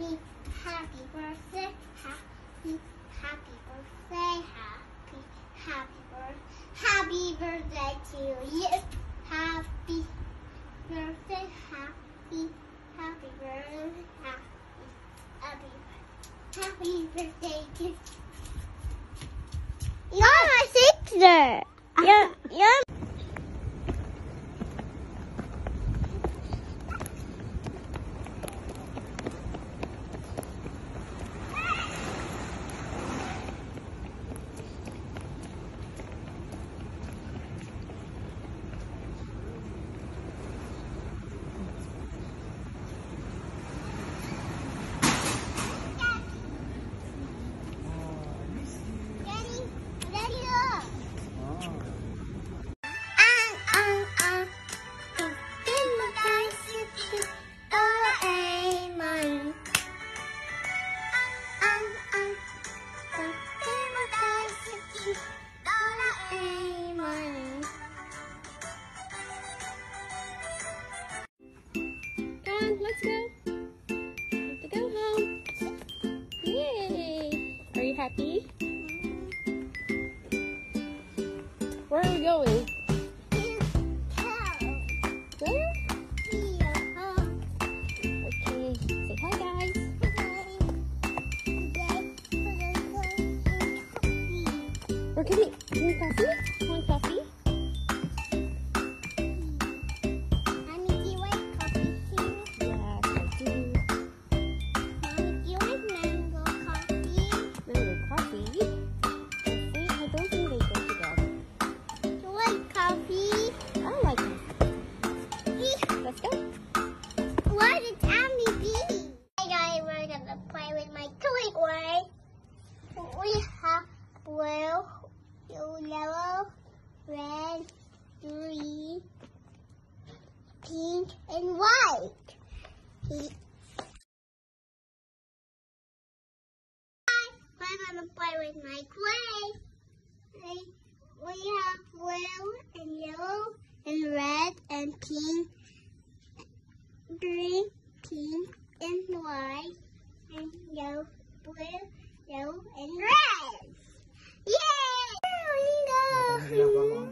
happy, happy birthday, happy, happy birthday, happy birthday to you. Happy birthday, happy birthday, happy birthday to you. You're my sister. You're let's go. Time to go home. Yay! Are you happy? Where are we going? Where? Okay. Say hi, guys. We're gonna eat coffee? Want coffee? We have blue, yellow, red, green, pink, and white. I'm gonna play with my clay. We have blue and yellow and red and pink, green, pink, and white, and yellow, blue, yellow, and red. Yay! Here we go.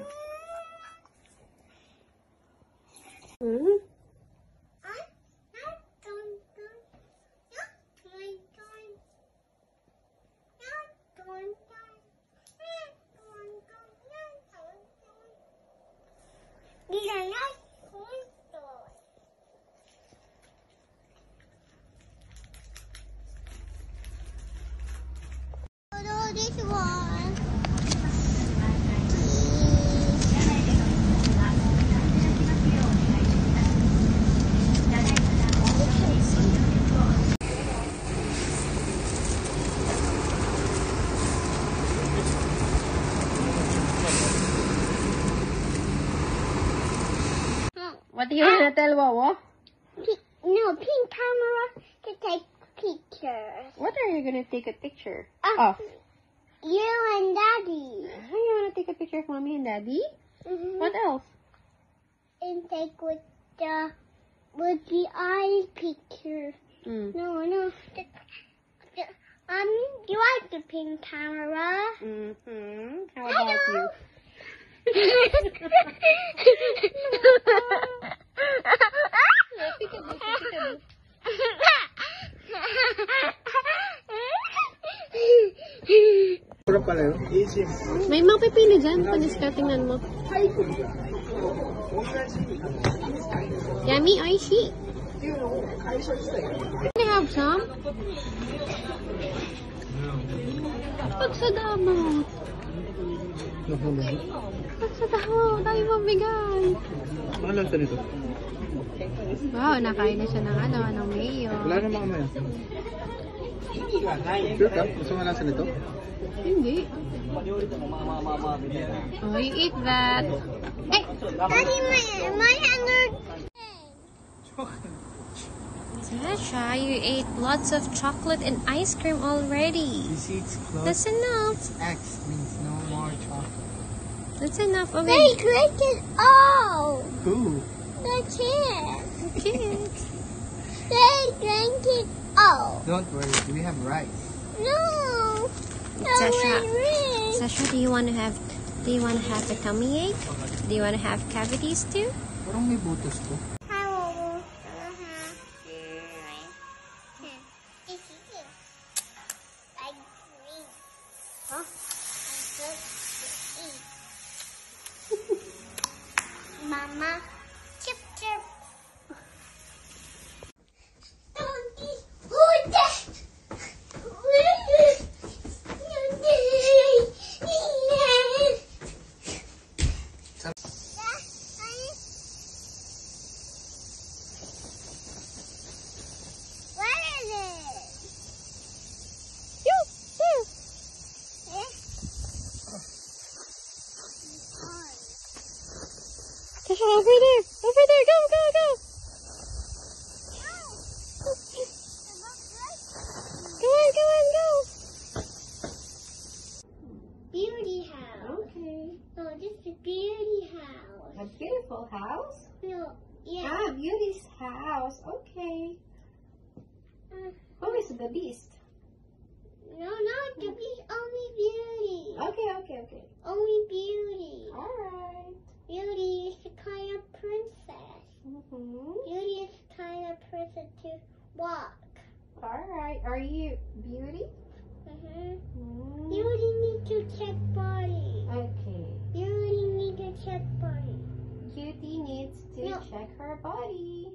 These are not corn dogs. Oh, this one. What are you gonna tell Wawa? No, pink camera to take pictures. What are you gonna take a picture Of of? you and Daddy. Are you gonna take a picture of Mommy and Daddy? What else? And take with the eye picture. No. You like the pink camera? How about you? May mapipili dyan. Panis-ka, tingnan mo. Yummy, oishi. Can I have some? Pag sa damot. Pag sa damot, tayo mabigay. Ano lang nito? Wow, nakain na siya ng mayo. Wala na mamaya. Sure ka? Gusto mo lasa nito? Hindi. Oh, you eat that. Hey, Daddy, my hand. Sasha, you ate lots of chocolate and ice cream already. You see it's close. That's enough. X means no more chocolate. That's enough. They Okay. drank it all. Who? The kids. Kids. They drank it all. No. Don't worry, we have rice. No. Sasha, Ring. Sasha, do you want to have a tummy ache? Do you want to have cavities too? Parang may butas to. Mama, chip chip. Sasha, over there, go, go, go. Go on, go. Beauty house. Okay. Oh, this is beauty house. A beautiful house? No, yeah. Ah, Beauty's house. Okay. Who is the beast? No, the beast. Only beauty. Okay. Only beauty. Alright. Beauty is the kind of princess. Mm-hmm. Beauty is the kind of princess to walk. Alright. Are you Beauty? Mm-hmm. Beauty needs to check body. Okay. Beauty needs to check body. Beauty needs to No. check her body.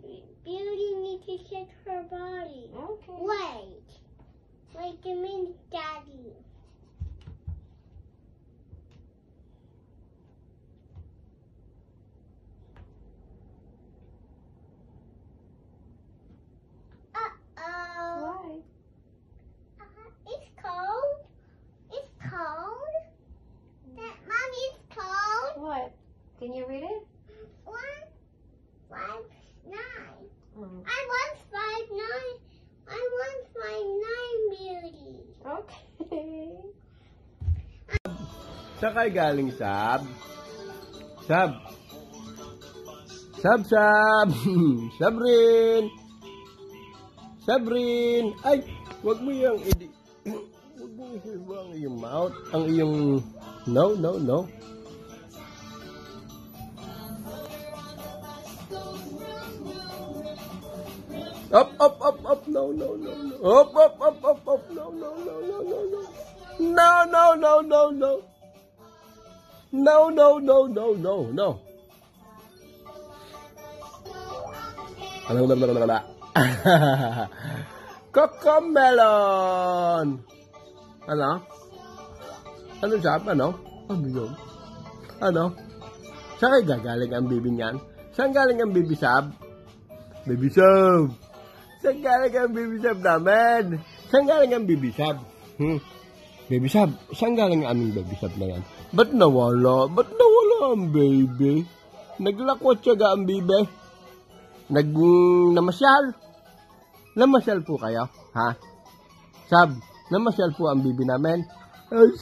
Beauty needs to check her body. Okay. Wait a minute, Daddy. Uh-oh. Why? It's cold. It's cold. That Mommy, it's cold. What? Can you read it? 159. Mm. I want 59. I want 59, Beauty. Okay. Saan kayo galing, Sab? Sab! Sab! Sabrin! Sabrin! Ay! Huwag mo yung huwag mo isiba ang iyong mouth. Ang iyong... No. Up! No. Up! No. No. Ano? Cocomelon! Ano? Ano siya? Ano yun? Ano? Saan kayo gagaling ang bibi niyan? Saan galing ang bibi Sab? Baby Sab! Saan galing ang bibi Sab namin? Saan galing ang bibi Sab? Baby Sab, saan galing ang aming baby Sab na yan? Ba't nawala? Ba't nawala ang baby? Naglakwat siya ang bibi? Namasyal? Namasyal po kayo? Ha? Sab, namasyal po ang bibi namin? Ay,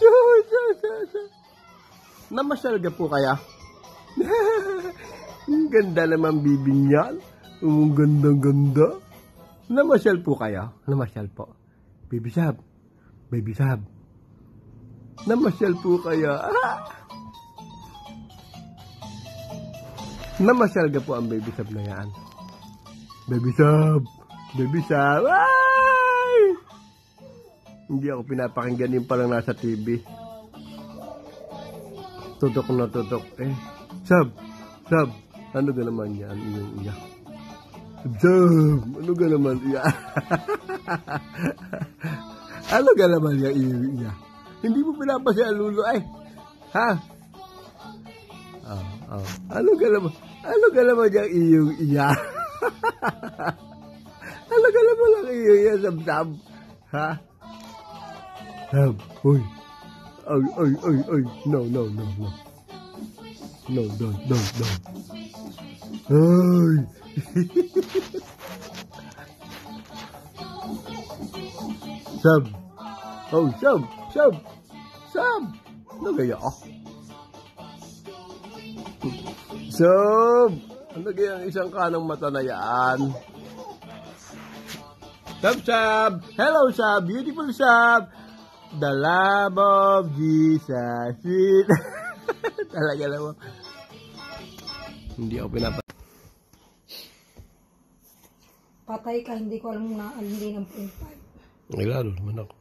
namasyal ka po kayo? Ang ganda naman bibi niyan. Ang ganda. Namasyal po kayo? Namasyal po. Baby Sab. Namasyal po kayo? Namasyal ka po ang baby Sab na yan. Baby Sab. Ay! Hindi ako pinapakinggan yung palang nasa TV. Tutok na tutok. Sab. Ano ka naman yan? Iyak. Sab. Ano ka naman? Iyak. Ano ka naman yan? Iyak. Hindi mo pinapasya ang lulo ay. Ha? Ano ka naman yung iyong iyak? Ano ka naman lang iyong iyak, Sab? Ha? Sab, uy. Ay. No. No, don't. Ay. Sab. Oh, Sab. Ano kaya? Sab. Ano kaya ang isang kanang mata na yan? Sab. Hello, Sab. Beautiful Sab. The love of Jesus. Sweet. Talaga naman. Hindi ako pinapa. Patay ka, hindi ko alam na hindi ng 0.5. Ay, lalo naman ako.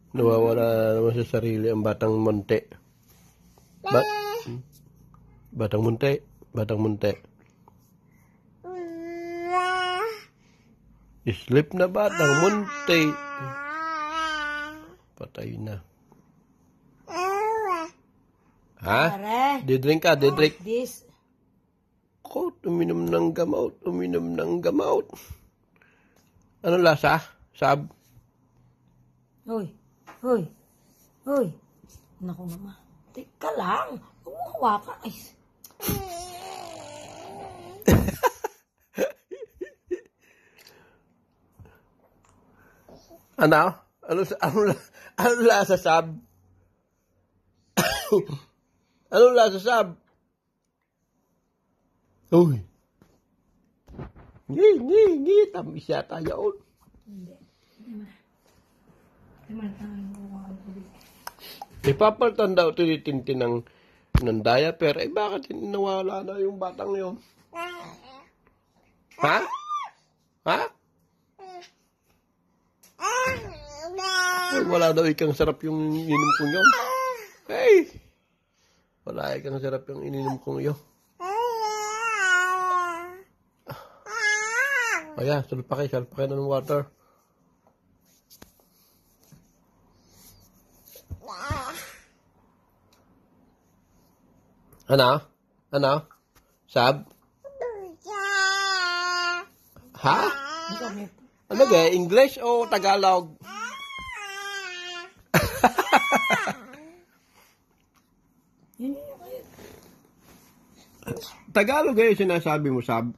Nawawala naman sa sarili ang batang munti. Batang munti. Batang munti. Sleep na batang munti. Patay na. Ha? Didrink ka, didrink. This. Ko, uminom ng gamot. Uminom ng gamot. Ano lasa? Sab? Hoy. Hoy. Hoy. Naku naman. Teka lang. Huwag mo hawakan. Ay. Ano? Ano lasa, Sab? Ano lasa, Sab? Uy. Ngi. Tamis yata yun. Hindi. Naman tayo. Ipapalitan daw tinitintin ng diaper. Eh, bakit nawala na yung batang yun? Ha? Ha? Ay, wala daw ikang sarap yung ininom kong yun. Hey! Wala ikang sarap yung ininom kong yun. Ayan, salpakay na ng water. Ano? Ano? Sab? Ha? Ano ba? English o Tagalog? Tagalog eh sinasabi mo, Sab?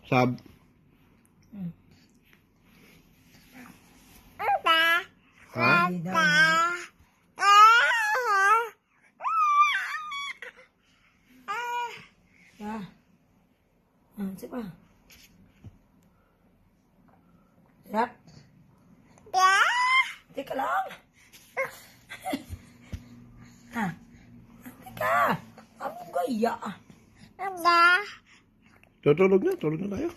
Sab? Ha? Siapa? Siap? Teka lang. Ha? Teka. Ano gaya? Tulog na tayo.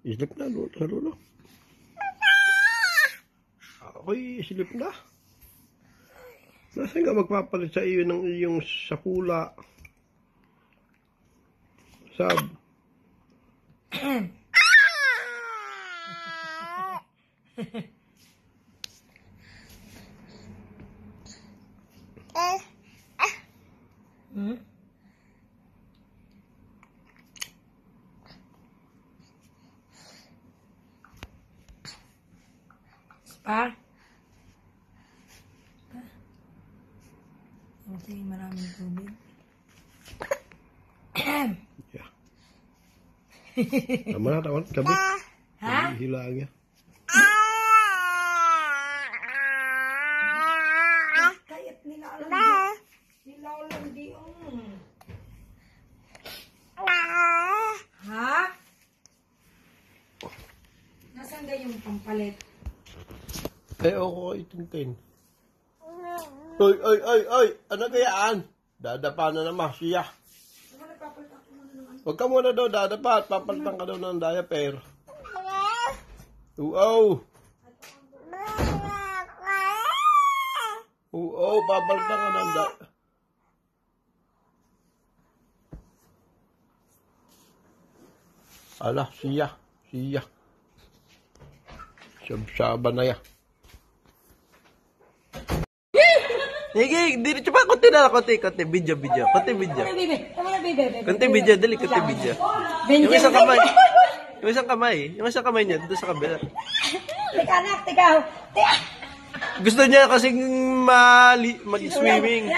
Islip na, lolo. Ako'y islip na. Nasaan ka magpapalit sa iyo ng iyong sakula? Sab? Spa? Kasi maraming tubig. Yeah. Tama na, gabi. Ha? Hilaan niya. Kaya't nilalandi Ha? Nasaan ga yung pampalit? Ako itintin. Oy! Ano kayaan? Dadapa na naman siya. Huwag ka muna daw dadapa at papalitan ka daw ng diaper. Papalitan ka ng diaper. Ala, siya. Sab-saba na ya. Sige, diretso pa. Konti video. Konti video. Dali, konti video. Yung isang kamay niya, dito sa kabila. Teka. Gusto niya kasing mag-swimming.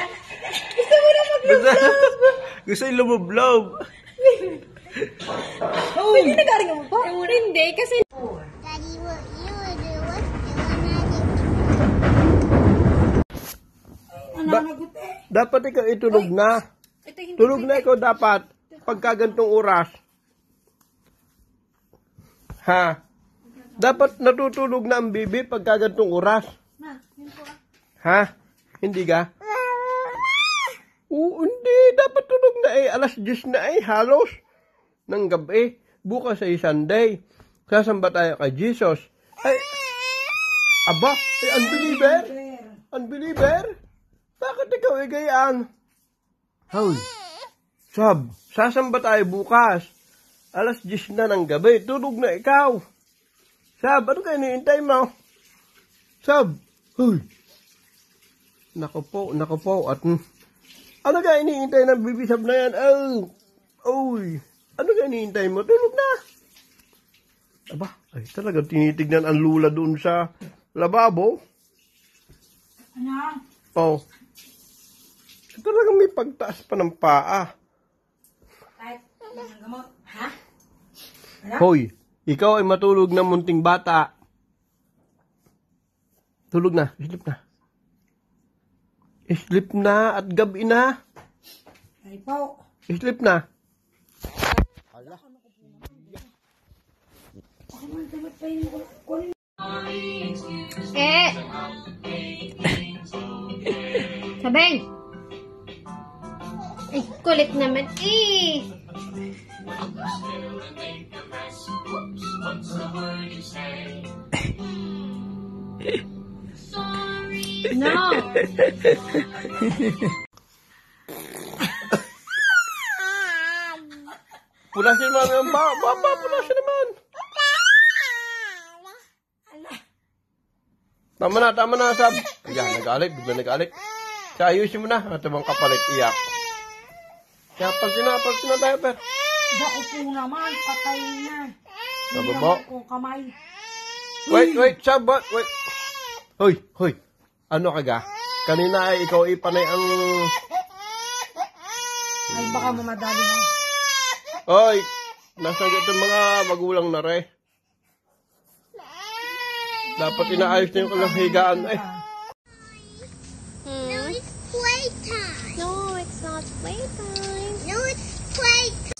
Gusto yung lumublob. Hindi nag-aring mo pa? Hindi, kasi... Daddy, what you would do? What's the magic? Dapat ikaw itulog na. Ito hindi Tulog na ikaw dapat. Pagka gantong oras. Ha? Dapat natutulog na ang bibi pagka gantong oras. Ma, yun po ah. Ha? Hindi ka? Oo, hindi. Dapat tulog na eh. Alas 10 na eh. Halos. Ng gabi. Bukas ay Sunday. Sasamba tayo kay Jesus. Ay, aba, ay unbeliever? Unbeliever? Bakit ikaw ay gayaan? Hoy, Sab, sasamba tayo bukas. Alas 10 na ng gabi. Tulog na ikaw. Sab, ano kayo niintay mo? Sab, hoy. Nako po. At ano kayo niintay ng bibisab na yan? Oy. Ano kayo niintay mo? Tulog na. Aba, ay talagang tinitignan ang lula doon sa lababo. Ano? Oh. Talagang may pagtaas pa ng paa. Kahit ng gamot. Ha? Ano? Hoy, ikaw ay matulog na munting bata. Tulog na, sleep na. Sleep na at gabi na. Ay po. Sleep na. Hala. Sabeng! Ay, kulit naman eh! No! Punasin mo ang baba, punasin naman. Tama na, Sab. Ayan, bigla nag-alik. Kaya ayusin mo na, at bang kapalit, iyak. Kaya pag na tayo, per. Bako po naman, patay na. Bababa. Kung kamay. Wait, Sab, wait. Hoy. Ano ka ga? Kanina ay ikaw ipanay ang... Ay baka mamadali mo. Hoy, nasa itong mga magulang na re. Dapat inaayos na yung kanilang higaan eh. No, it's playtime. No, it's not playtime. No, it's playtime.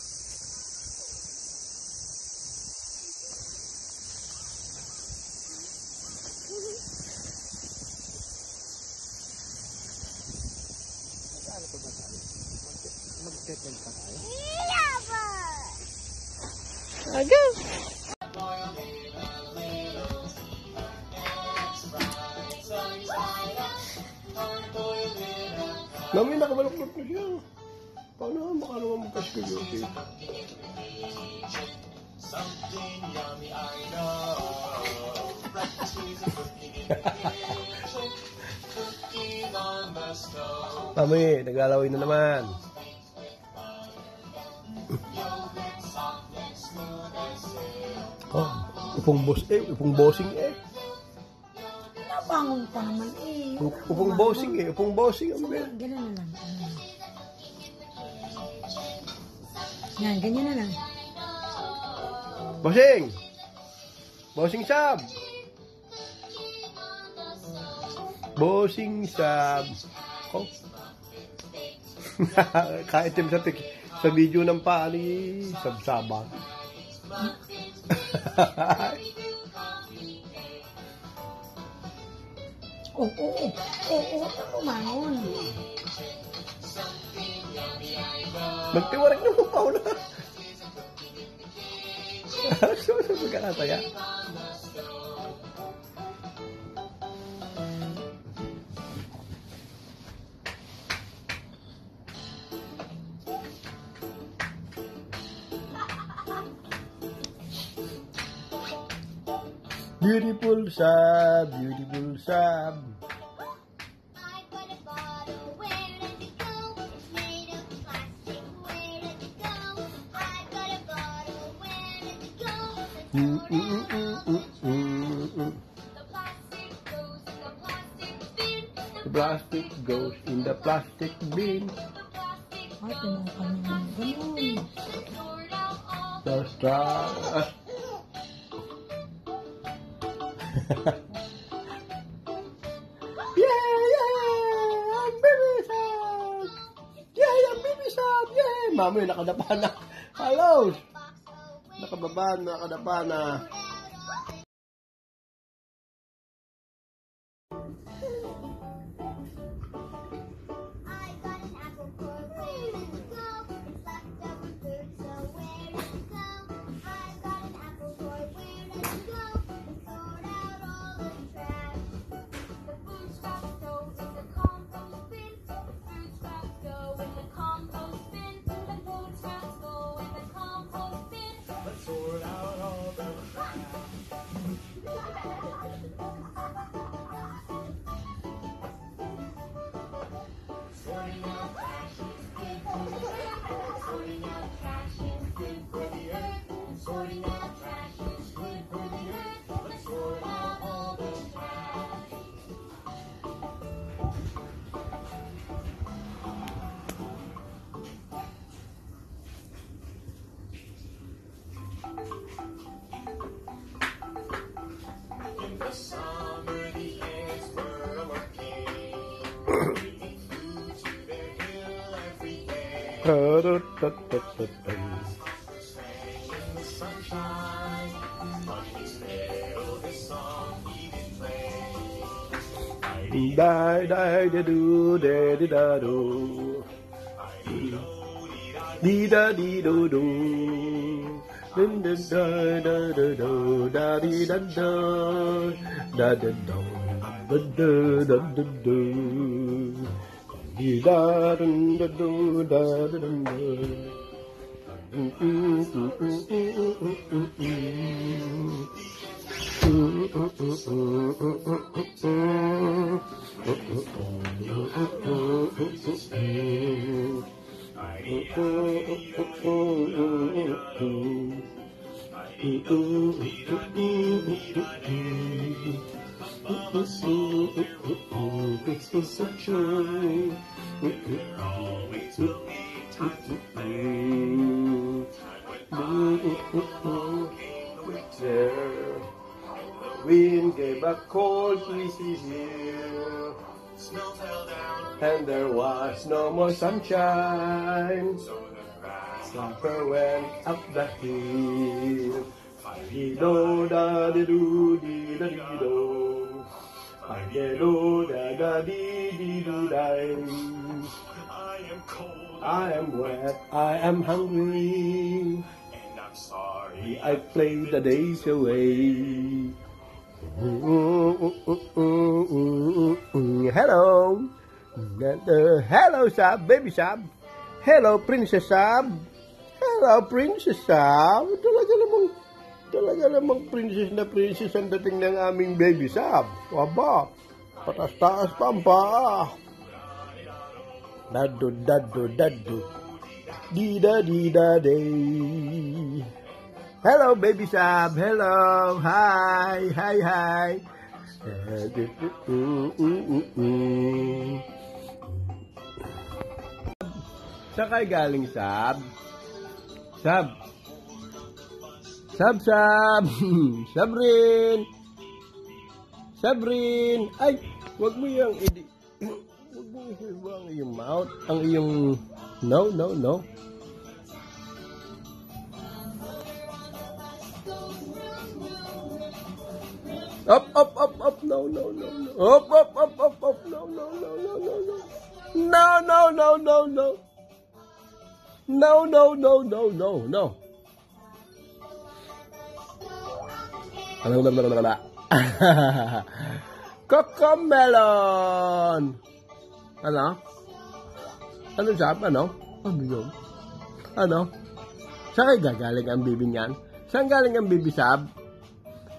Aga. Mami, nakabalok-balok na siya. Paano baka naman magkaskagyosi? Mami, naglalawin na naman. Oh, upong bossing eh. Nabangon pa naman eh. Upong bossing. Ano ba yan? Ganyan na lang. Yan, ganyan na lang. Bossing Sab. Bossing Sab. Oh. Kaitim sa video ng paa ni Sabsaban. Oo, tumangon. Magtiwarik na mo, Paula. So, magkakataya. Beautiful Sab, beautiful Sab. I got a bottle, where did it go? It's made of plastic, where did it go? I got a bottle, where did it go? The plastic goes in the plastic bin. The plastic goes in the plastic bin. Ay, tinakan naman. Ganun. Poured out all The straw. Yeah! Ang bilis! Mama yung nakadapa na. Hello! Nakababa, nakadapa na. I got an apple for where did it go? It's left over third, so where did it go? I got an apple for where did it go? And sort out all the trash. The food scraps go in the compost bin. The food scraps go in the compost bin. The food scraps go in the compost bin. Let's sort out all the trash. Sorting out trash is good for the earth. Sorting out trash is good for the earth. Sorting out trash is good for the earth. Let's sort out all the trash. In the summer, the ants were working, bringing food to their hill every day. Sang in the sunshine, on his fiddle this song he did play. Die, die, da, do, da, da, da, do. Dee, da, dee, do, do. Dun, dun, da, da, da, do. Da, dee, da, da. Da, da, do. Da, da, da, da, do. Dee, da, dun, da, do. Da, da, dun, da. Wind gave a cold, easy here. Snow fell down, And there was no more sunshine. so the grass Supper went up the hill. Di-do, da-di-do, di-da-di-do. I-di-do, da-da-di-di-do-di. I am cold I am wet, I am hungry. and I'm sorry. I played the days away. Hello. Hello, Sab. Baby Sab. Hello, Princess Sab. Hello, Princess Sab. Talaga namang princess na princess ang dating ng aming Baby Sab. Waba. Patas-taas pa ang paa. Dado, dado, dado. Di-da-di-da-day. Hello, Baby Sab. Hello. Hi. Hi, hi. Saan kayo galing, Sab? Sab. Sab, Sab. Sabrin. Sabrin. Ay, wag mo yung wag mo isiba ang iyong mouth. Ang iyong... No, no, no. Up, up, up, up. No, no, no, no. Up, up, up, up, up. No, no, no, no, no, no. No, no, no, no, no. No, no, no, no, no, no. Cocomelon. Ano? Ano, Sab? Ano? Ano yun? Ano? Saan kayo gagaling ang bibi niyan? Saan galing ang Baby Sab?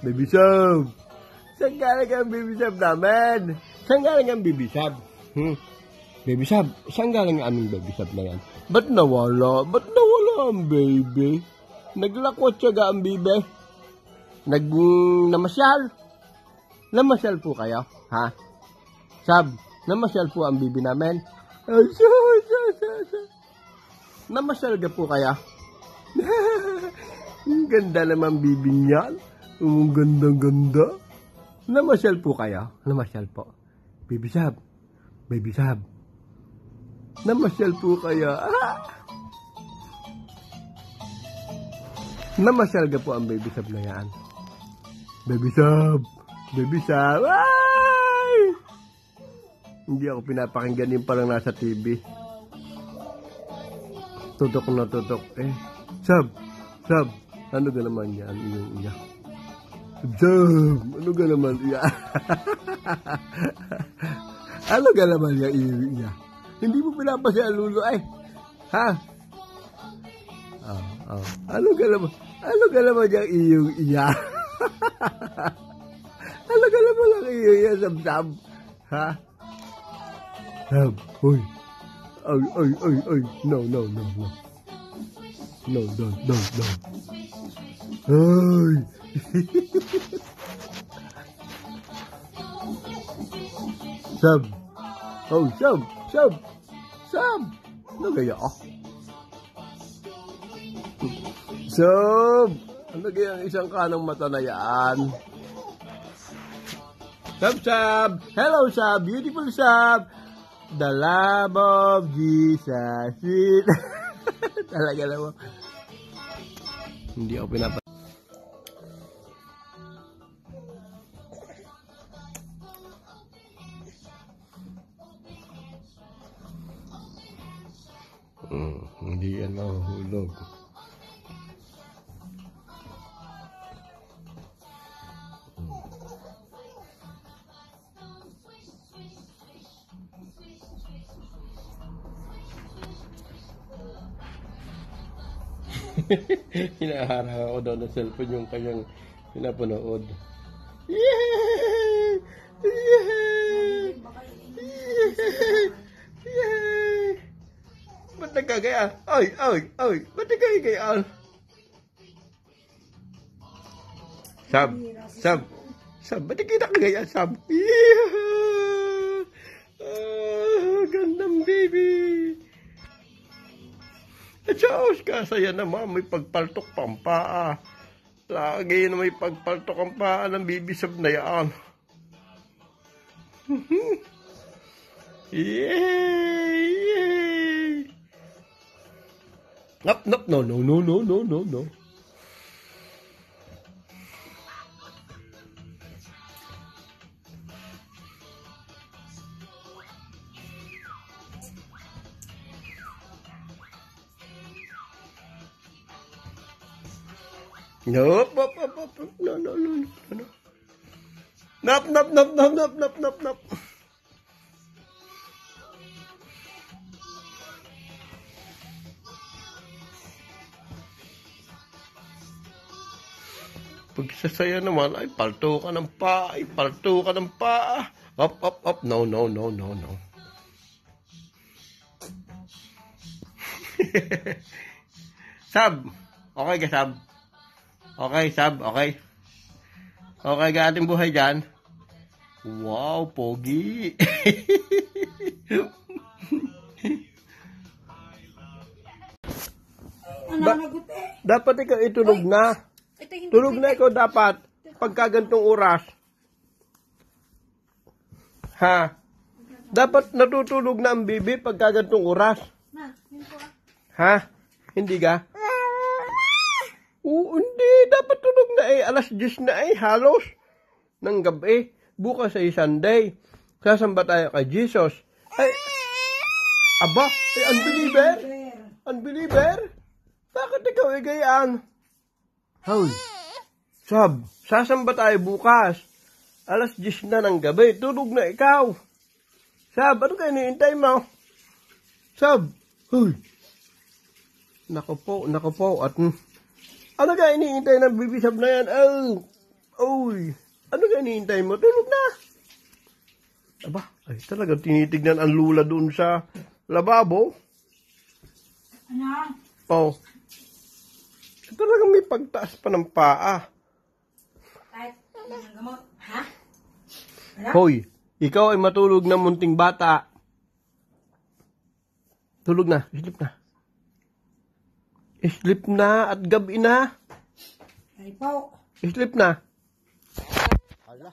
Baby Sab! Saan galing ang Baby Sab namin? Saan galing ang Baby Sab? Baby Sab, saan galing ang aming Baby Sab na yan? Ba't nawala? Ba't nawala ang baby? Naglakwat siya ang bibi? Namasyal? Namasyal po kayo? Ha? Sab, namasyal po ang bibi namin? Namasyal ka po kaya? Ang ganda naman bibi niyan. Ang ganda-ganda. Namasyal po kaya? Namasyal po. Baby Sab. Baby Sab. Namasyal po kaya? Namasyal ka po ang baby sab na yan. Baby sab! Baby sab! Ay! Hindi ako pinapakinggan yung parang nasa TV. Tutok na tutok. Sab! Sab! Ano ka naman yan? Yung iya. Sab! Ano ka naman iya? Ano ka naman yan? Yung iya. Hindi mo pinapasya ang lulo ay. Ha? Ano ka naman? Ano ka naman yung iyong iya? Ano ka naman ang iyong iya? Sab! Sab! Ha? Sab! Uy! Ay! No. No. Ay! Sab! Oh, Sab! Ano kaya? Sab! Ano kaya ang isang kanang mata na yan? Sab! Hello, Sab! Beautiful Sab! The love of Jesus. Talaga naman. Hindi ako pinapa... Hindi yan mahuhulog. Hinaharang ako daw ng cellphone yung kanyang pinapanood. Yay! Ba't nagkagayaan? Ay! Ba't nagkagayaan? Sab! Ba't nagkagayaan, Sab? Gandang baby! At Diyos, kasaya naman, may pagpaltok pang paa. Lagi na may pagpaltok ang paa ng bibisab na yan. Yay! No. Nope. No. Nop. Pag sasaya naman, ay palto ka ng paa, Up. No. Sab, okay ka, Sab? Okay, Sab, okay? Okay ka ating buhay dyan? Wow, pogi! Dapat ikaw itulog na. Tulog na ikaw dapat. Pagkagantong oras. Ha? Dapat natutulog na ang bibi pagkagantong oras. Ha? Hindi ka? Oo, hindi. Dapat tulog na alas 10 na halos. Ng gabi. Bukas ay Sunday. Sasamba tayo kay Jesus. Ay, aba, unbeliever? Bakit ikaw gayaan? Hoy, Sab, sasamba tayo bukas. Alas 10 na ng gabi. Tulog na ikaw. Sab, ano kayo niintay mo? Sab, hoy. Nako po. At ano ka iniintay ng bibisab na yan? Oy. Ano ka iniintay mo? Tulog na. Aba, ay talaga tinitignan ang lula doon sa lababo. Ano? Oh. Talagang may pagtaas pa ng paa. Kahit ng gamot. Ha? Ano? Hoy, ikaw ay matulog na munting bata. Tulog na, sleep na. Sleep na at gabi na. Ay po. Sleep na. Hala.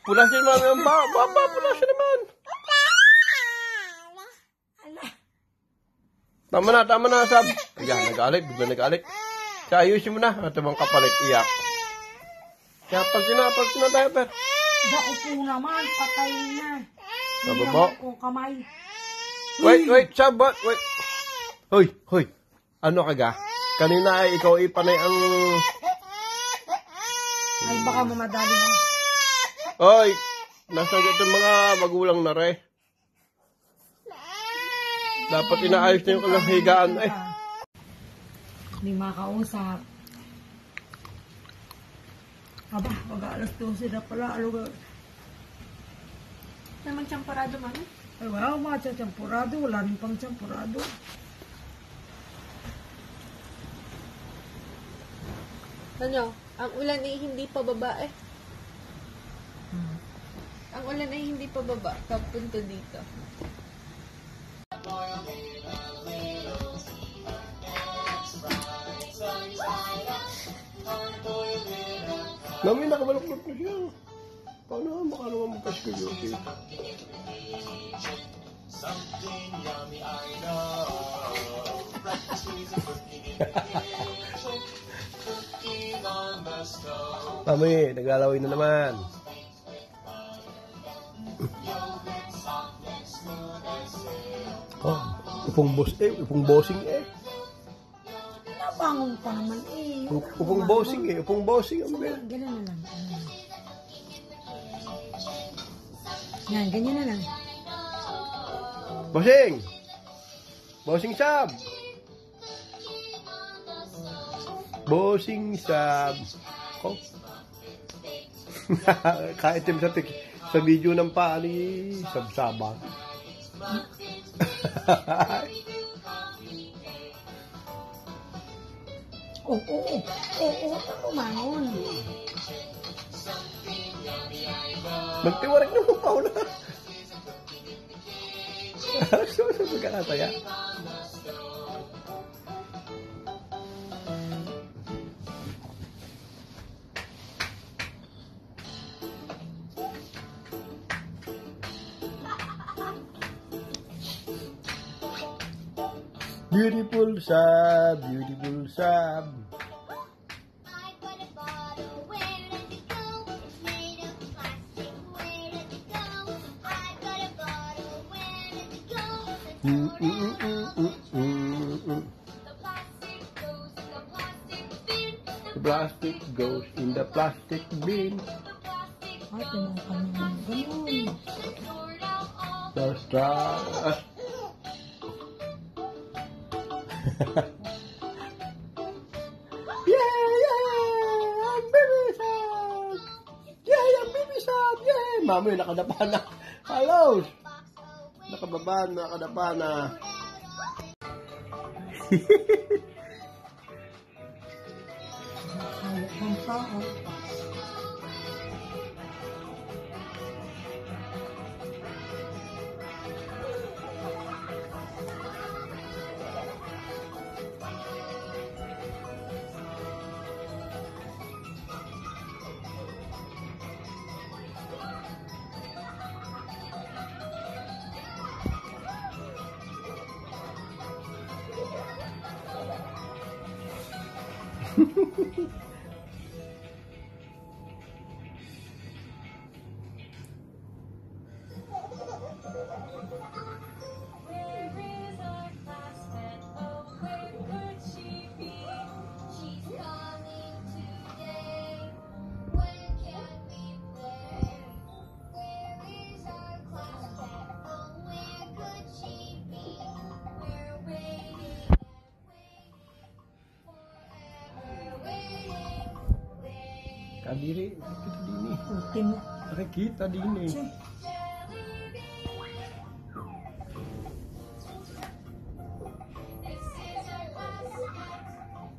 Pulasin mo ang pulasin naman. Tama na, Sab. Ayan, nagalit, bigla nagalit. Kaya ayusin mo na. Ito bang kapalit, iyak. Kaya pag sinadiaper. Dako po naman, patay na. Baba Hindi mo. naman ko kamay. Wait, Sab, wait. Hoy. Ano ka ga? Kanina ay ikaw ipanay ang... Ay, baka mamadali mo. Hoy, nasa itong mga magulang na re. Dapat inaayos na yung kanilang higaan eh. Hindi makausap. Aba, mag-alas 12 na pala. Aluga. Naman champorado, mami. Ay, wala akong mga champurado. Wala rin pang champurado. Ano? Ang ulan ay hindi pa babae. Ang ulan ay hindi pa baba. Papunta dito. Mami, nakabaluktot na siya. Paano nga mukha naman magkaskilyosi? Mami, naglalawin na naman. Oh, upong bossing eh. Nabangon pa naman eh. Upong bossing ang bel. Ganyan na lang. Yan, ganyan na lang. Bossing Sab. Bossing Sab. Oh. Kaitim sa video ng paa ni Sabsaba. Oo, tumangon. Magtiwarag naman, Paula. So, magkakataya. Beautiful Sab, beautiful Sab. I got a bottle, where does it go? It's made of plastic, where does it go? I got a bottle, where does it go? The plastic goes in the plastic bin. The plastic goes in the plastic bin. The plastic Ay, tinakal naman. Ganun. poured out all The straw. Ang baby Sab! Ang baby Sab! Mami, nakadapa na. Hello! Nakadapa na. Hayop ng tao. She's coming today. When can we play? Where is our class pet? Oh, where could she be? We're waiting and waiting, forever waiting. Kadiri, nakikita din eh. Ultim. Nakikita din eh. This is our class pet.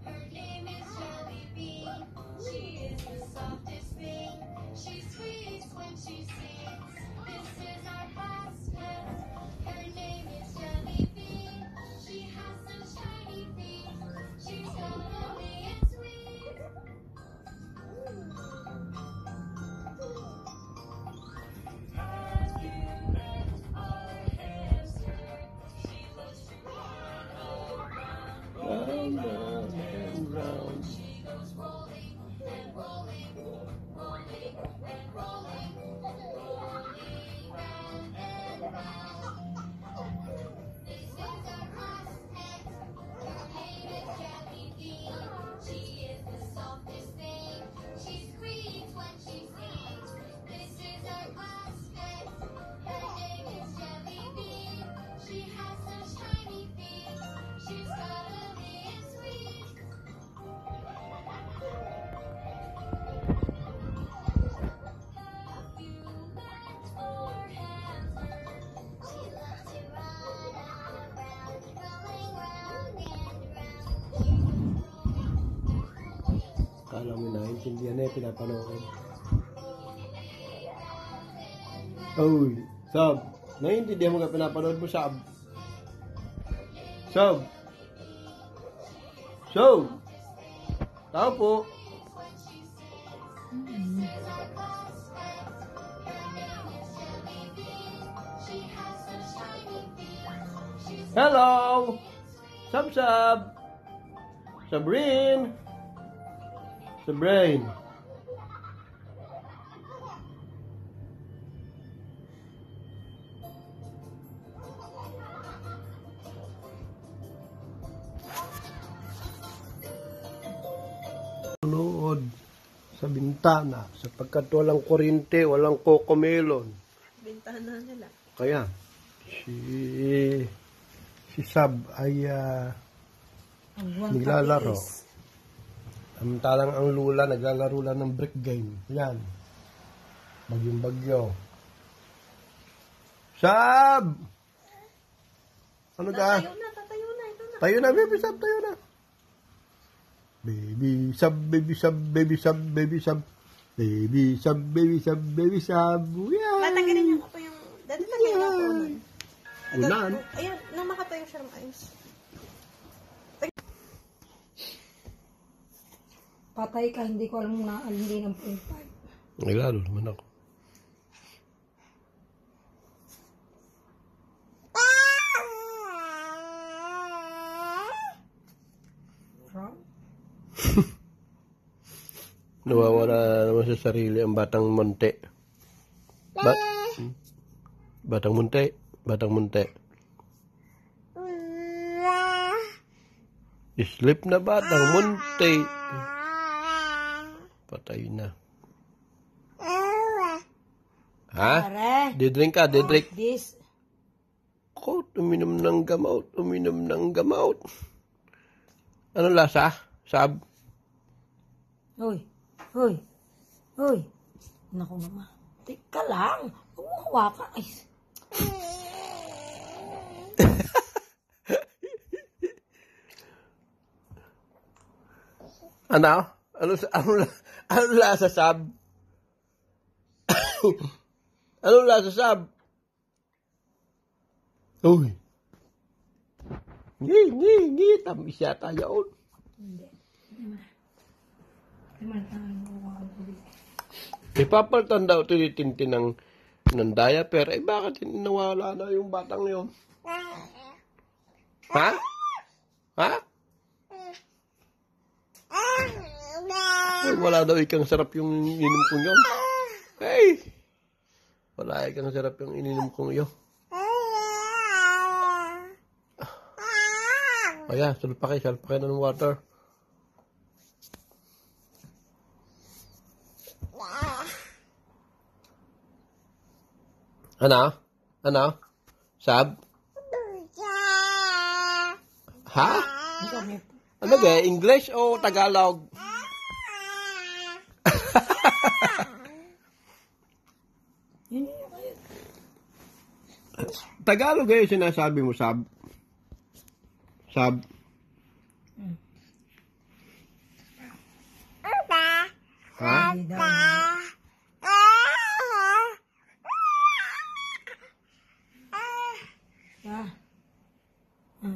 Her name is Jelly Bean. She is the softest thing. She squeaks when she sings. This is our class pet. Her name is Jelly Bean. She has such shiny feet. She's cuddly and sweet. Kala mo naiintindihan na yung pinapanood. Uy, Sab. Naiintindihan mo ka pinapanood mo, Sab. Sab. Sab. Tao po. Hello! Sab-sab! Sabrine! Sabrine! Nood sa bintana sapagkat walang kuryente, walang cocomelon. Bintana nila. Kaya si Sab ay naglalaro. Samantalang ang Lula naglalaro lang ng brick game. Yan. Bagyong-bagyo. Sab! Ano ka? Tatayo na. Ito na. Tayo na, baby Sab, tayo na. Baby Sab, baby Sab, baby Sab, baby Sab. Baby Sab, baby Sab, baby Sab. Yeah. Tatanggalin niyo ako yung... Dati lagyan niyo ako unan. Unan? Ayan, nang makatayo siya ng ayos. Patay ka, hindi ko alam na hindi ng 0.5. Naglalo naman ako. Nawawala naman sa sarili ang batang munti. Batang munti. Batang munti. Sleep na batang munti. Patay na. Ha? Pare. Didrink ka, didrink. This. Ko, uminom ng gamot. Uminom ng gamot. Ano lasa? Sab? Uy. Uy. Uy. Naku naman. Teka lang. Huwag mo hawakan. Ay. Ano? Ano lasa, Sab? Ano lasa, Sab? Uy. Ngi. Tamis yata yun. Hindi. Ipapalitan daw tinitintin ng diaper. Eh, bakit nawala na yung batang yun? Ha? Ha? Ay, wala daw ikang sarap yung ininom kong yun. Hey! Wala ikang sarap yung ininom kong yun. Kaya, salpakay na ng water. Ano? Sab? Ha? Ano ba? English o Tagalog? Tagalog yung sinasabi mo, Sab? Sab? Ha?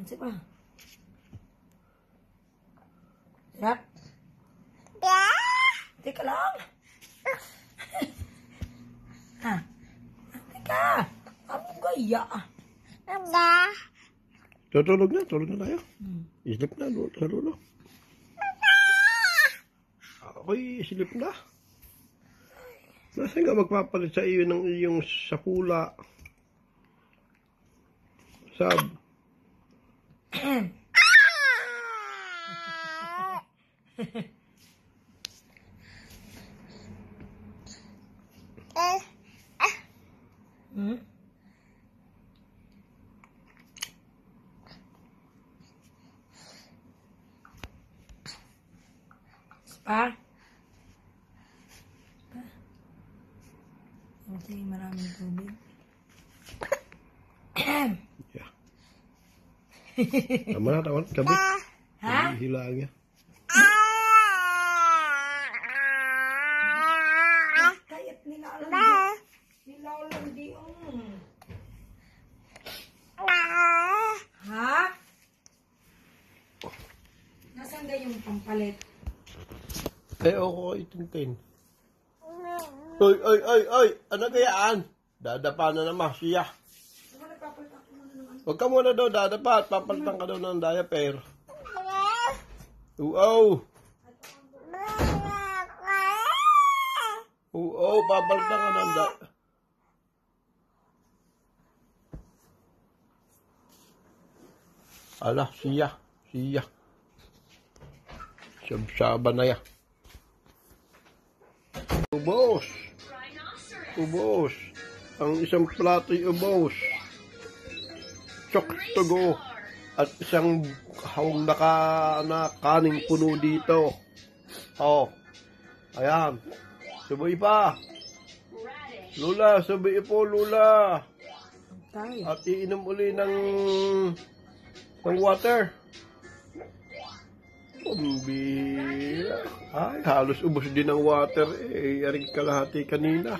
Sige pa. Sarap. Teka lang. Teka. Ano gaya? Tulog na tayo. Islip na, lolo. Ako'y islip na. Nasaan ka magpapalit sa iyo ng iyong sakula? Sab? Pa? Okay, maraming tubig. Yeah. Tama na, gabi. Ha? Hilaang niya. Palit. Ako kay Tintin. Oy! Ano kayaan? Dadapa na naman siya. Huwag ka muna daw dadapa at papalitan ka daw ng diaper. Papalitan ka ng diaper. Ala, siya. Siyab-siyaba na ya. Ubos. Ang isang plato'y ubos. Chok to go. At isang hawang na kaning puno dito. Ayan. Subay pa. Lula, subay po, Lula. At iinom uli ng water. Pambira. Ay, halos ubos din ang water. Yaring kalahati kanina.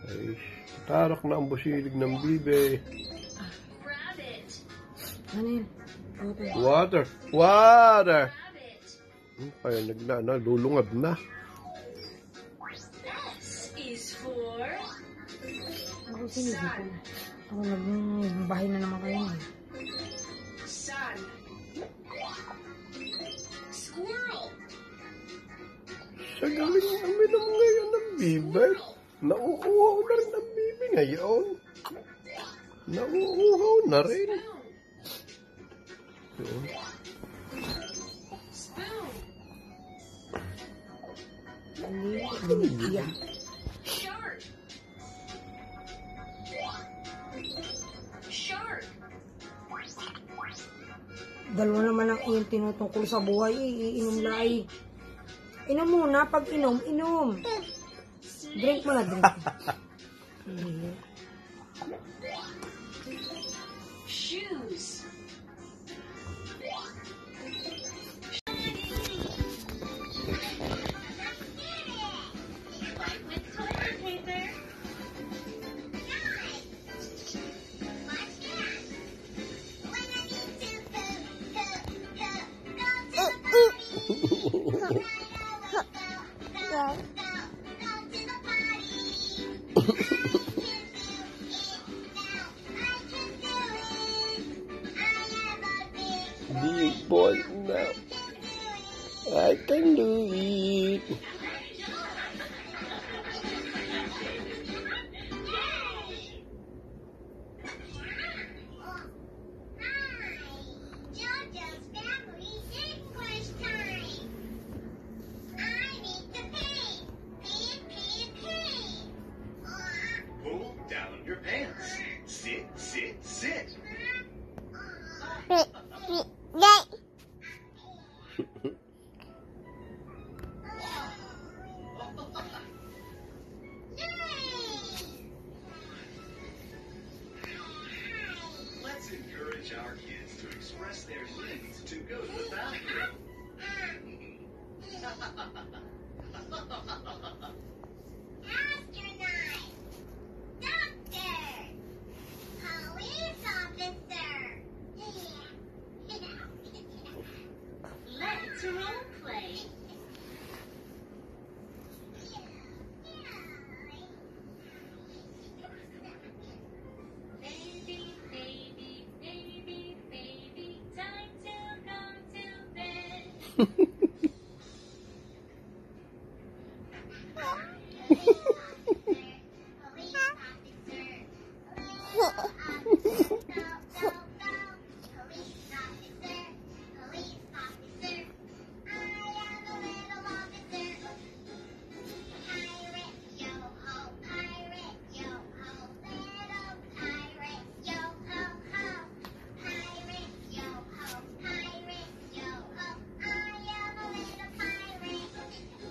Ay, tarak na ang busilig ng bibe. Ano yun? Water. Ay, lulungad na. Ako sinigil ko. Ako nagbahay na naman kayo. Sa galing namin naman ngayon ng bibe. Nauuhaw na rin ang bibe ngayon. Nauuhaw na rin. Yan. Dalawa naman ang iyong tinutungkol sa buhay. Iinom na ay. Inom muna. Pag inom. Drink mo na, drink. Shoes. Big boy now. I can do it. JoJo's Family English Time. I need to pee. Pee. Pull down your pants. Sit. Let's encourage our kids to express their needs to go to the bathroom. Astronaut. Doctor. Police officer. Let's role play. Baby, time to go to bed.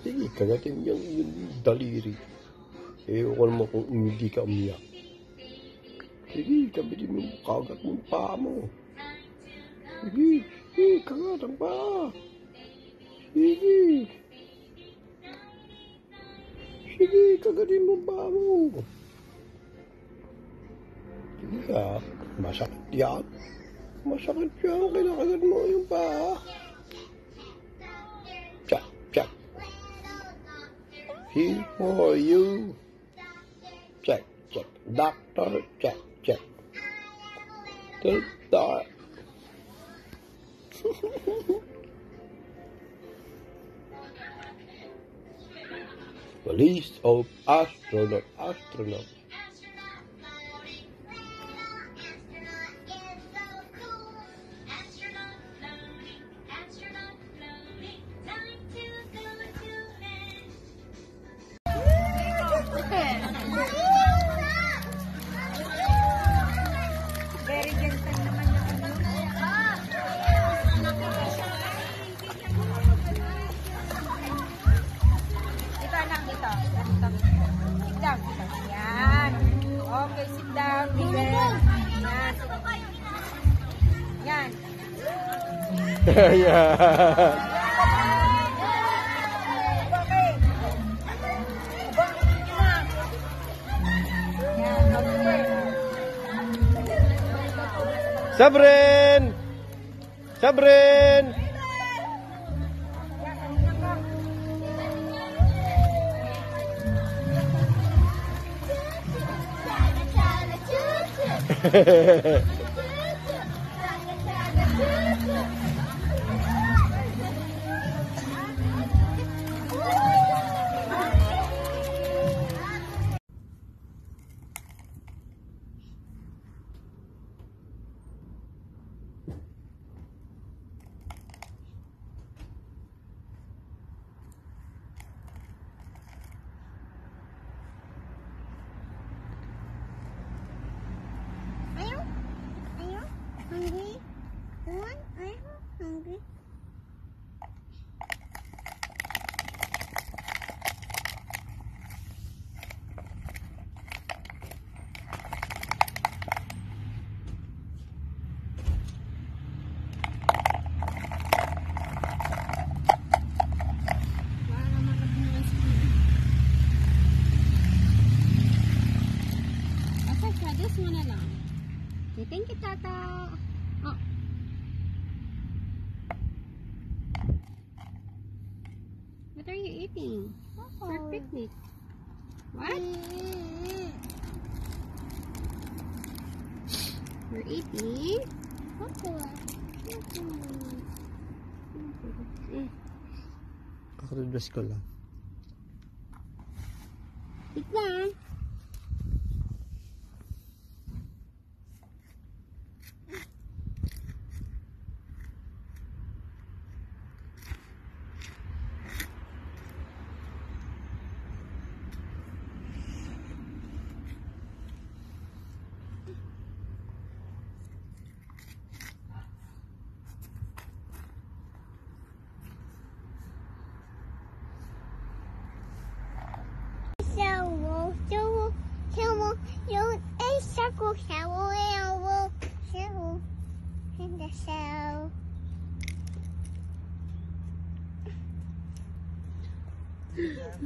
Sige, kagatin yung daliri. Ewan ko naman kung hindi ka umiyak. Sige, kabitin mo, kagat mo yung paa mo. Sige, kagat ang paa. Sige, kagatin mo yung paa mo. Sige ka, masakit yan. Kailangan mo yung paa. Here for you. Check, check. Doctor, check, check. Doctor. Police of astronaut, astronaut. Astronaut floating, astronaut floating, time to go to bed. Very gentle naman yung ano. Dito anak, dito. Sit down, sit down. Yan. Okay, sit down. Yan. Yan. Yeah. Sabrin! Sabrin! Hungry? One? I'm hungry. Okay, so this one na lang. Okay, thank you, Tata. Oh. What are you eating? For picnic. What? You're eating? Kakadress ko lang. Eat na.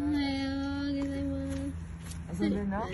Ayaw, ganyan mo. Asan na?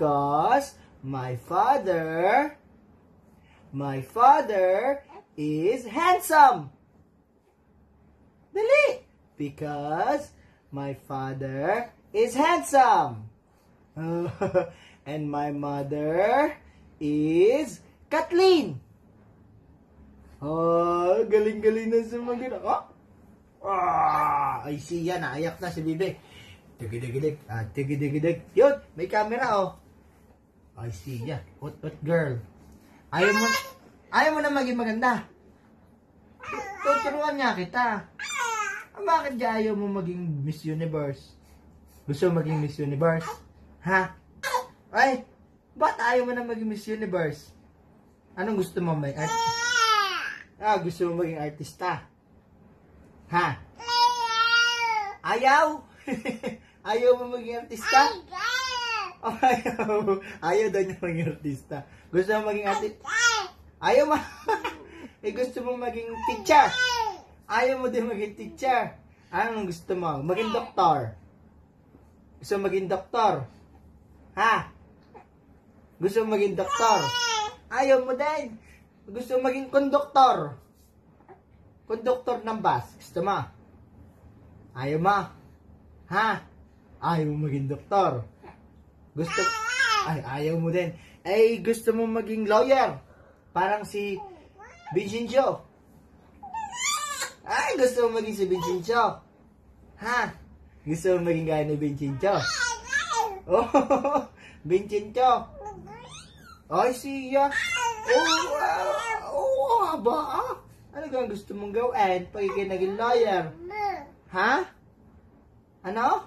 Because my father is handsome. Dali. Because my father is handsome. And my mother is Kathleen. Oh, galing-galing na sa mga gina. Oh. Ay siya, naayak na si Bibi. Tigidigidig. Tigidigidig. Yun, may camera oh. I see ya. What girl? Ayaw mo na maging maganda. Tuturuan niya kita. Bakit di ayaw mo maging Miss Universe? Gusto mo maging Miss Universe? Ha? Ay, ba't ayaw mo na maging Miss Universe? Anong gusto mo? Gusto mo maging artista? Ha? Ayaw? Ayaw mo maging artista? Ayaw daw niya maging artista. Gusto mo maging artista? Ayaw mo. Gusto mo maging teacher? Ayaw mo din maging teacher. Anong gusto mo? Maging doktor? Gusto mo maging doktor? Ha? Gusto mo maging doktor? Ayaw mo din. Gusto mo maging konduktor? Konduktor ng bus. Gusto mo? Ayaw mo? Ha? Ayaw mo maging doktor? Gusto... ayaw mo din. Gusto mo maging lawyer? Parang si Vincenzo. Gusto mo maging si Vincenzo? Ha? Gusto mo maging gaya ni Vincenzo? Oh, Vincenzo. Ay, siya. Ba? Ano kang gusto mong gawin pag ikay naging lawyer? Ha? Ano?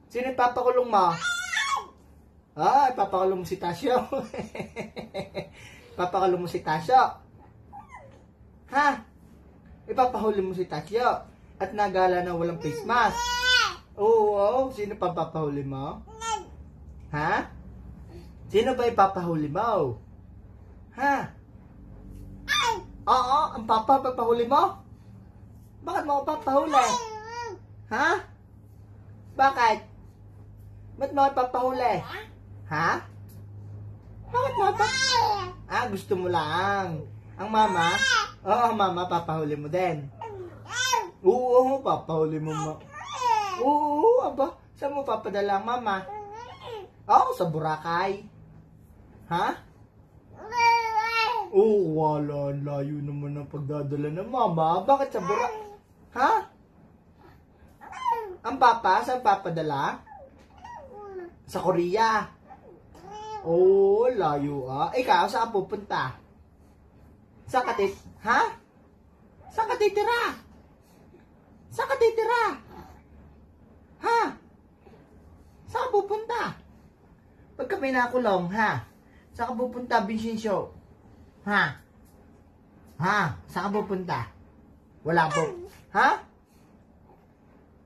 Sino ipapakulong mo? Ipapakulong mo si Tasyo. Ipapakulong mo si Tasyo. Ha? Ipapahuli mo si Tasyo. At nagala na walang face mask. Oo. Sino pa papahuli mo? Ha? Sino ba ipapahuli mo? Ha? Oo, ang papahuli mo? Bakit mo ako papahuli? Ha? Bakit? Ba't mo ako papahuli? Ha? Bakit mo ako gusto mo lang. Ang mama? Oo, mama, papahuli mo din. Oo, papahuli mo mo. Oo, aba, saan mo papadala ang mama? Sa Boracay. Ha? Wala. Layo naman ang pagdadala ng mama. Bakit sa Boracay? Ha? Ang papa, saan papadala? Sa Korea. Layo Ikaw, saan pupunta? Saan ka ha? Saan ka titira? Saan ka titira? Ha? Saan ka pupunta? Pagka may nakulong, ha? Saan ka pupunta, Vincenzo? Ha? Saan ka pupunta? Wala po. Ha?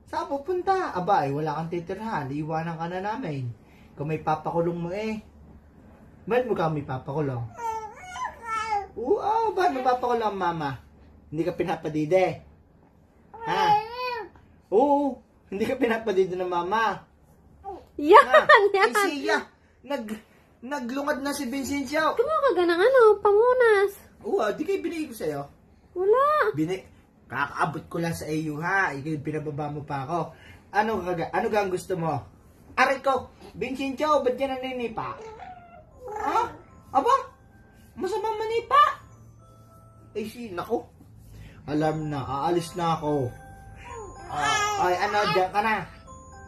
Saan ka pupunta? Aba, wala kang titirhan. Iiwanan ka na namin. Kung may papakulong mo Ba't mo kami papakulong? Ba't mo papakulong, mama? Hindi ka pinapadide. Ha? Hindi ka pinapadide ng mama. Yan! Siya! Naglungad na si Vincenzo. Kumuha ka ng pamunas. Di kayo binigay ko sa'yo. Wala. Kakaabot ko lang sa iyo, ha? Ikaw pinababa mo pa ako. Ano gang gusto mo? Aray ko, Vincenzo, ba't yan naninipa? Ha? Aba? Masamang manipa? Naku. Alam na, aalis na ako. Diyan ka na.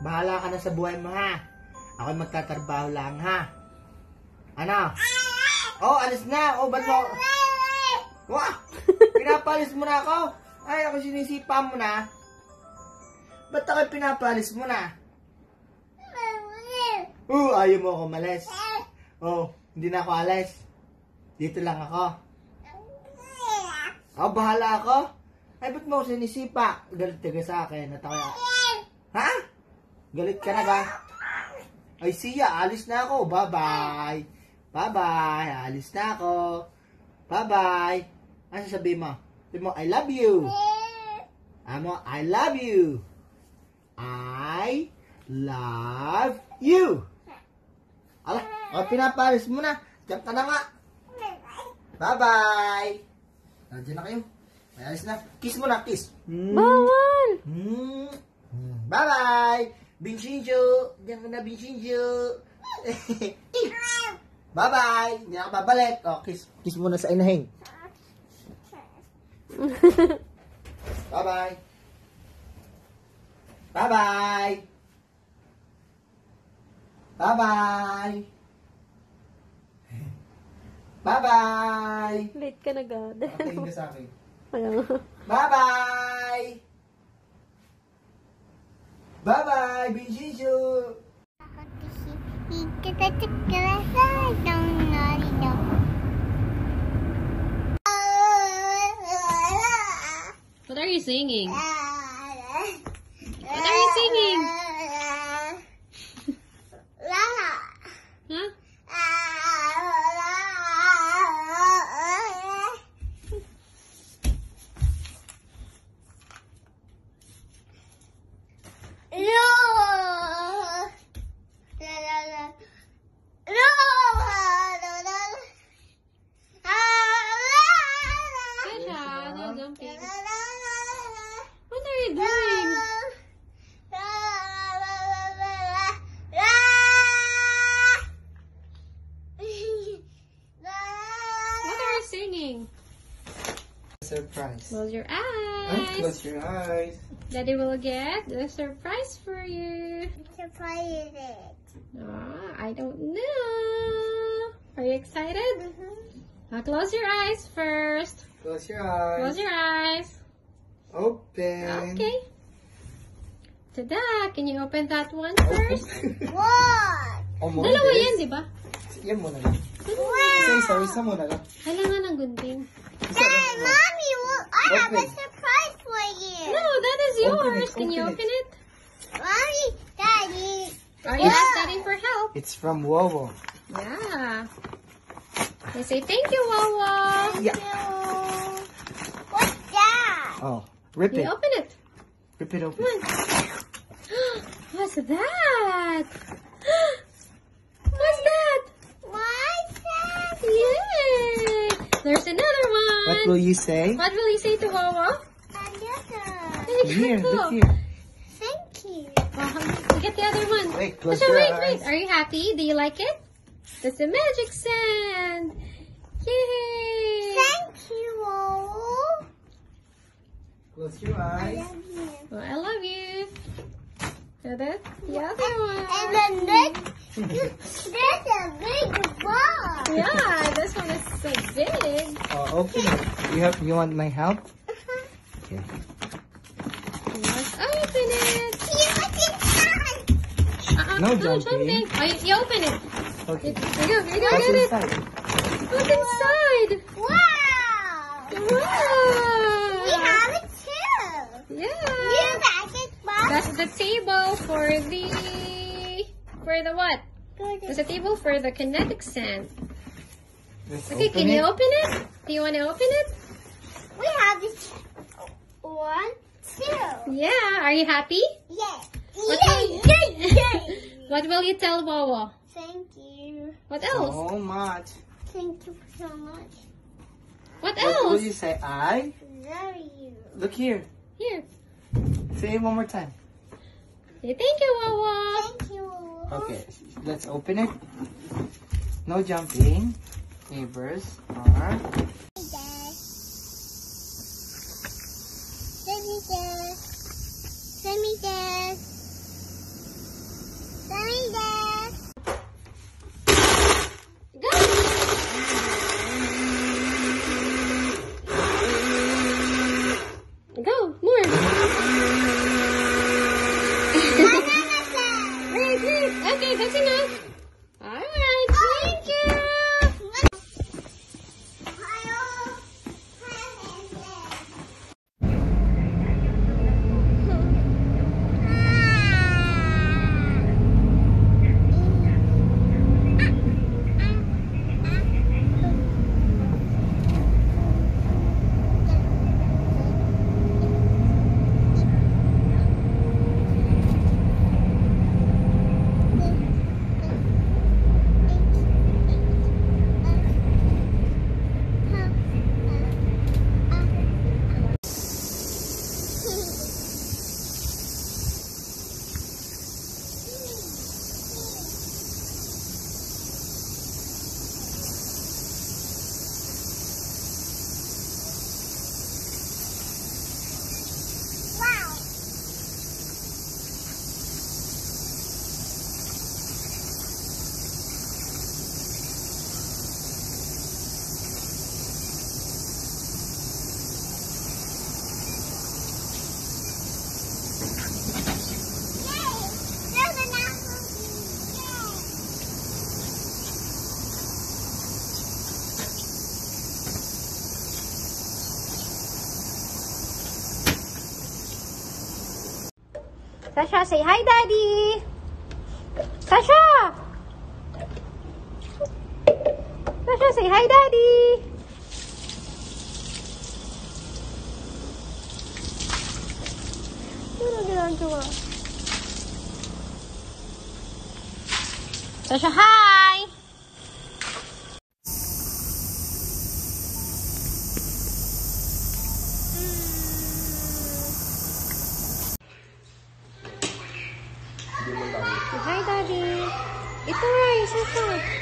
Bahala ka na sa buhay mo, ha? Ako magtatrabaho lang, ha? Ano? Alis na. Ba't mo? Pinapalis mo na ako. Ako sinisipa mo na. Ba't ako pinapalis mo na? Ayaw mo ako malis. Hindi na ako alis. Dito lang ako. Bahala ako. Ba't mo ako sinisipa? Galit ka sa akin. At ako, ha? Galit ka na ba? Siya, alis na ako. Bye-bye. Bye-bye. Alis na ako. Bye-bye. Ano sasabihin mo? Sabihin mo, I love you. I love you. I love you. Pinapalis mo na. Diyan ka na nga. Bye-bye. Nandiyan na kayo. May alis na. Kiss mo na, kiss. Bawal! Bye-bye. Vincenzo. Diyan ka na, Vincenzo. Bye-bye. Hindi na ka babalik. Kiss mo na sa inahing. Bye-bye. Bye-bye. Bye-bye. Bye-bye. Late ka na, God. Tingin ka sa akin. Kaya nga. Bye-bye! Bye-bye, Bijiju! What are you singing? What are you singing? Huh? Kesha, no jumping. What are you doing? What are you singing? Surprise. Close your Huh? eyes. Close your eyes. Daddy will get a surprise for you. Surprise it. I don't know. Are you excited? Now close your eyes first. Close your eyes. Close your eyes. Open. Okay. Tada! Can you open that one first? What? Almost. Dalawa yan, di ba? Yan muna lang. Isa muna lang. Kailangan ng gunting. Isa lang. Hey, Mommy, I have a Open. surprise for you. No, that is Open yours. it, Can you open open it? Mommy, Daddy. Are you asking for help? It's from Wowo. Yeah. They say thank you, Wawa. Yeah. What's that? Oh, rip You it. open it. Rip it open. What's that? What's that? What's that? Yay! There's another one. What will you say? What will you say to Wawa? Another. Here, look here. Thank you. Get the other one. Wait, close Tasha, your wait, eyes. wait. Are you happy? Do you like it? That's a magic sand. Yay! Thank you, all. Close your I eyes. love you. Well, I love you. So that's the other one. And then there's a big ball. Yeah, this one is so big. Oh, open it. You want my help? Okay. Let's open it. See what's inside. No jumping. Oh, you open it. Okay. Here you go, get What's it. inside? What's inside? Wow. Wow. We have it too. Yeah. You magic ball. That's the table for the what? That's a table for the kinetic sand. Let's Okay, open can you it. open it? Do you want to open it? We have this 1, 2. Yeah. Are you happy? Yeah. What Yay, will- yay, yay. What will you tell Wawa? Thank you. What else? So much. Thank you so much. What What will else? you say? I? Love you. Look here. Here. Say it one more time. Say thank you, Wawa. Thank you. Okay, let's open it. No jumping. Neighbors are. Send me there. Send me there. Send me there. Go. Go. More. Great, great. Okay, that's enough. All right. Thank you. Hello. Sasha, say hi, Daddy. Sasha! Sasha, say hi, Daddy. Ano ginagawa? Sasha, hi! Say hi, Daddy. Ito, Sasha.